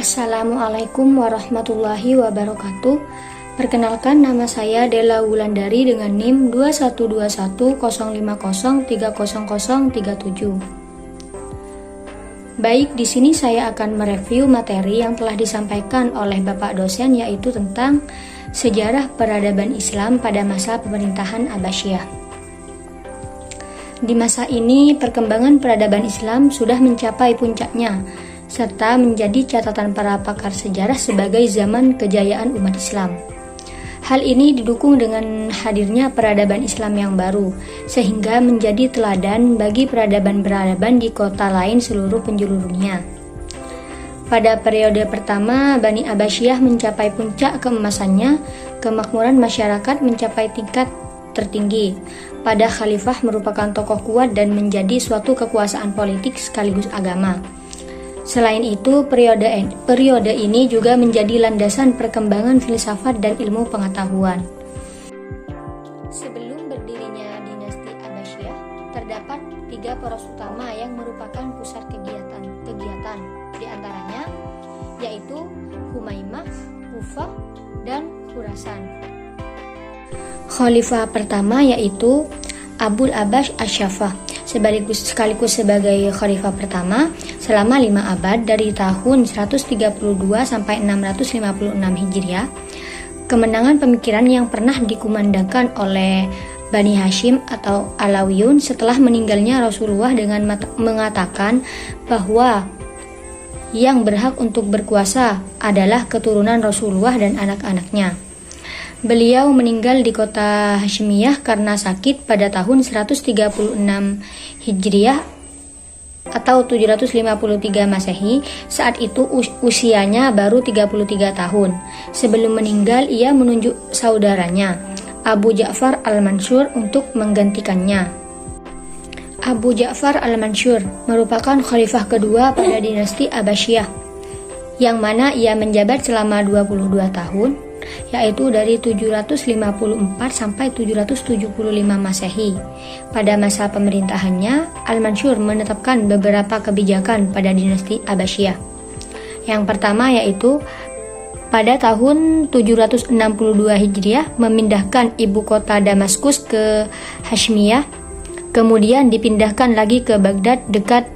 Assalamualaikum warahmatullahi wabarakatuh. Perkenalkan, nama saya Della Wulandari dengan NIM 212105030037. Baik, di sini saya akan mereview materi yang telah disampaikan oleh Bapak dosen, yaitu tentang sejarah peradaban Islam pada masa pemerintahan Abbasiyah. Di masa ini, perkembangan peradaban Islam sudah mencapai puncaknya, serta menjadi catatan para pakar sejarah sebagai zaman kejayaan umat Islam. Hal ini didukung dengan hadirnya peradaban Islam yang baru, sehingga menjadi teladan bagi peradaban-peradaban di kota lain seluruh penjuru dunia. Pada periode pertama, Bani Abbasiyah mencapai puncak keemasannya, kemakmuran masyarakat mencapai tingkat tertinggi. Pada khalifah merupakan tokoh kuat dan menjadi suatu kekuasaan politik sekaligus agama. Selain itu, periode ini juga menjadi landasan perkembangan filsafat dan ilmu pengetahuan. Sebelum berdirinya dinasti Abbasiyah, terdapat 3 poros utama yang merupakan pusat kegiatan. Di antaranya yaitu Humaimah, Kufah, dan Khurasan. Khalifah pertama yaitu Abul Abbas Asy-Syafi'i, sekaligus sebagai khalifah pertama selama 5 abad dari tahun 132 sampai 656 Hijriah. Kemenangan pemikiran yang pernah dikumandangkan oleh Bani Hashim atau Alawiyun setelah meninggalnya Rasulullah dengan mengatakan bahwa yang berhak untuk berkuasa adalah keturunan Rasulullah dan anak-anaknya. Beliau meninggal di kota Hashimiyah karena sakit pada tahun 136 Hijriah atau 753 Masehi. Saat itu usianya baru 33 tahun. Sebelum meninggal, ia menunjuk saudaranya, Abu Ja'far al-Mansur, untuk menggantikannya. Abu Ja'far al-Mansur merupakan khalifah kedua pada dinasti Abbasiyah, yang mana ia menjabat selama 22 tahun, yaitu dari 754 sampai 775 Masehi. Pada masa pemerintahannya, Al-Mansur menetapkan beberapa kebijakan pada dinasti Abbasiyah. Yang pertama yaitu pada tahun 762 Hijriah memindahkan ibu kota Damaskus ke Hashimiyah, kemudian dipindahkan lagi ke Baghdad dekat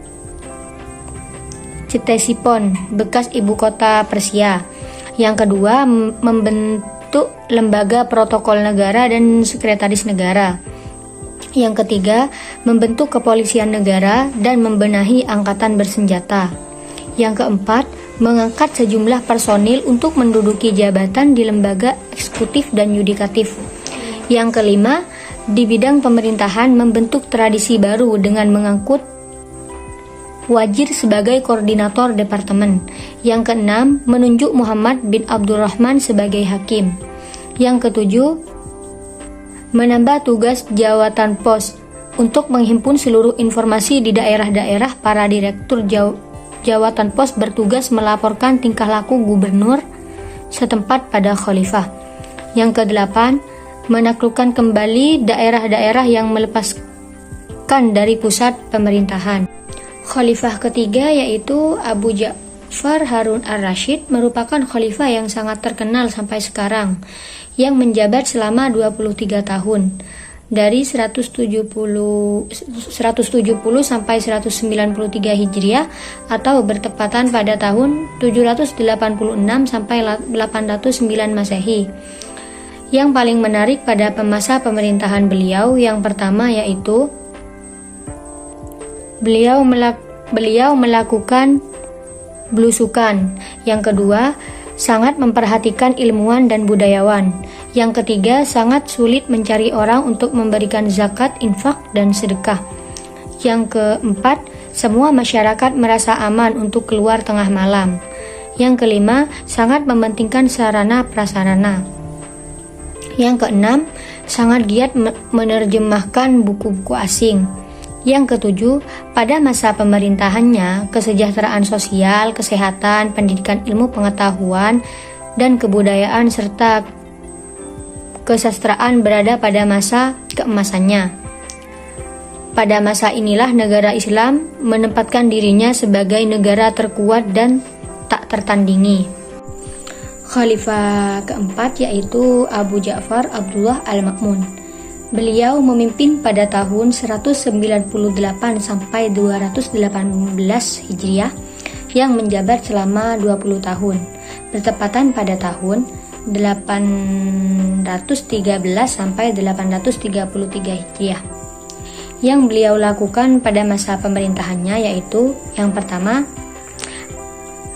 Ctesifon, bekas ibu kota Persia. Yang kedua, membentuk lembaga protokol negara dan sekretaris negara. Yang ketiga, membentuk kepolisian negara dan membenahi angkatan bersenjata. Yang keempat, mengangkat sejumlah personil untuk menduduki jabatan di lembaga eksekutif dan yudikatif. Yang kelima, di bidang pemerintahan membentuk tradisi baru dengan mengangkut Wazir sebagai koordinator departemen. Yang keenam, menunjuk Muhammad bin Abdurrahman sebagai hakim. Yang ketujuh, menambah tugas jawatan pos untuk menghimpun seluruh informasi di daerah-daerah. Para direktur jawatan pos bertugas melaporkan tingkah laku gubernur setempat pada khalifah. Yang kedelapan, menaklukkan kembali daerah-daerah yang melepaskan dari pusat pemerintahan. Khalifah ketiga yaitu Abu Ja'far Harun ar-Rasyid merupakan khalifah yang sangat terkenal sampai sekarang, yang menjabat selama 23 tahun dari 170 sampai 193 Hijriah atau bertepatan pada tahun 786 sampai 809 Masehi. Yang paling menarik pada masa pemerintahan beliau, yang pertama yaitu Beliau melakukan belusukan. Yang kedua, sangat memperhatikan ilmuwan dan budayawan. Yang ketiga, sangat sulit mencari orang untuk memberikan zakat, infak, dan sedekah. Yang keempat, semua masyarakat merasa aman untuk keluar tengah malam. Yang kelima, sangat mementingkan sarana prasarana. Yang keenam, sangat giat menerjemahkan buku-buku asing. Yang ketujuh, pada masa pemerintahannya, kesejahteraan sosial, kesehatan, pendidikan, ilmu pengetahuan, dan kebudayaan serta kesastraan berada pada masa keemasannya. Pada masa inilah negara Islam menempatkan dirinya sebagai negara terkuat dan tak tertandingi. Khalifah keempat yaitu Abu Ja'far Abdullah Al-Ma'mun. Beliau memimpin pada tahun 198 sampai 218 Hijriah yang menjabat selama 20 tahun, bertepatan pada tahun 813 sampai 833 Hijriah. Yang beliau lakukan pada masa pemerintahannya yaitu yang pertama,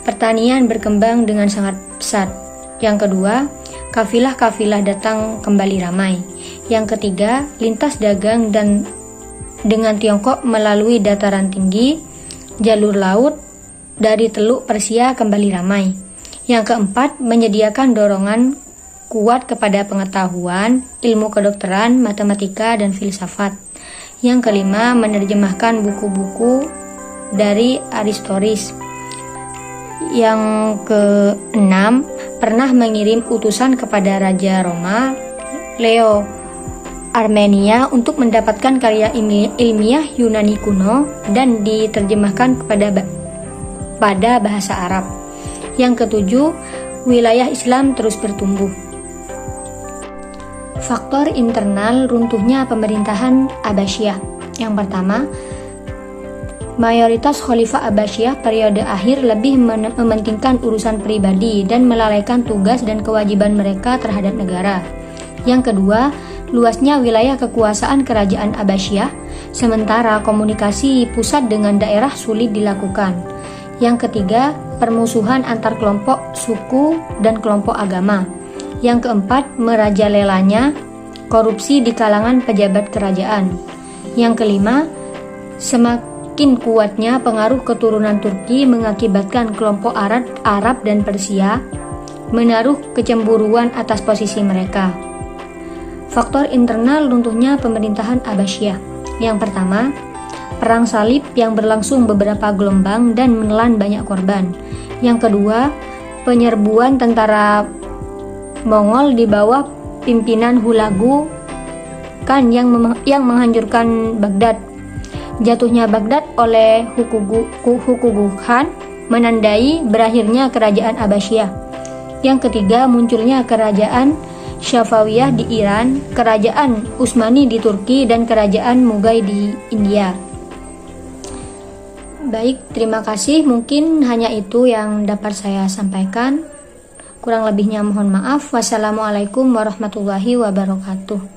pertanian berkembang dengan sangat pesat. Yang kedua, kafilah-kafilah datang kembali ramai. Yang ketiga, lintas dagang dan dengan Tiongkok melalui dataran tinggi, jalur laut dari Teluk Persia kembali ramai. Yang keempat, menyediakan dorongan kuat kepada pengetahuan, ilmu kedokteran, matematika, dan filsafat. Yang kelima, menerjemahkan buku-buku dari Aristoteles. Yang keenam, pernah mengirim utusan kepada Raja Roma, Leo Armenia untuk mendapatkan karya ilmiah Yunani kuno dan diterjemahkan pada bahasa Arab. Yang ketujuh, wilayah Islam terus bertumbuh. Faktor internal runtuhnya pemerintahan Abbasiyah. Yang pertama, mayoritas Khalifah Abbasiyah periode akhir lebih mementingkan urusan pribadi dan melalaikan tugas dan kewajiban mereka terhadap negara. Yang kedua, luasnya wilayah kekuasaan kerajaan Abbasiyah, sementara komunikasi pusat dengan daerah sulit dilakukan. Yang ketiga, permusuhan antar kelompok suku dan kelompok agama. Yang keempat, merajalelanya korupsi di kalangan pejabat kerajaan. Yang kelima, semakin kuatnya pengaruh keturunan Turki mengakibatkan kelompok Arab dan Persia menaruh kecemburuan atas posisi mereka. Faktor internal runtuhnya pemerintahan Abbasiyah. Yang pertama, perang salib yang berlangsung beberapa gelombang dan menelan banyak korban. Yang kedua, penyerbuan tentara Mongol di bawah pimpinan Hulagu Khan yang menghancurkan Baghdad. Jatuhnya Baghdad oleh Hulagu Khan menandai berakhirnya kerajaan Abbasiyah. Yang ketiga, munculnya kerajaan Safawiyah di Iran, kerajaan Utsmani di Turki, dan kerajaan Mughal di India. Baik, terima kasih. Mungkin hanya itu yang dapat saya sampaikan. Kurang lebihnya mohon maaf. Wassalamualaikum warahmatullahi wabarakatuh.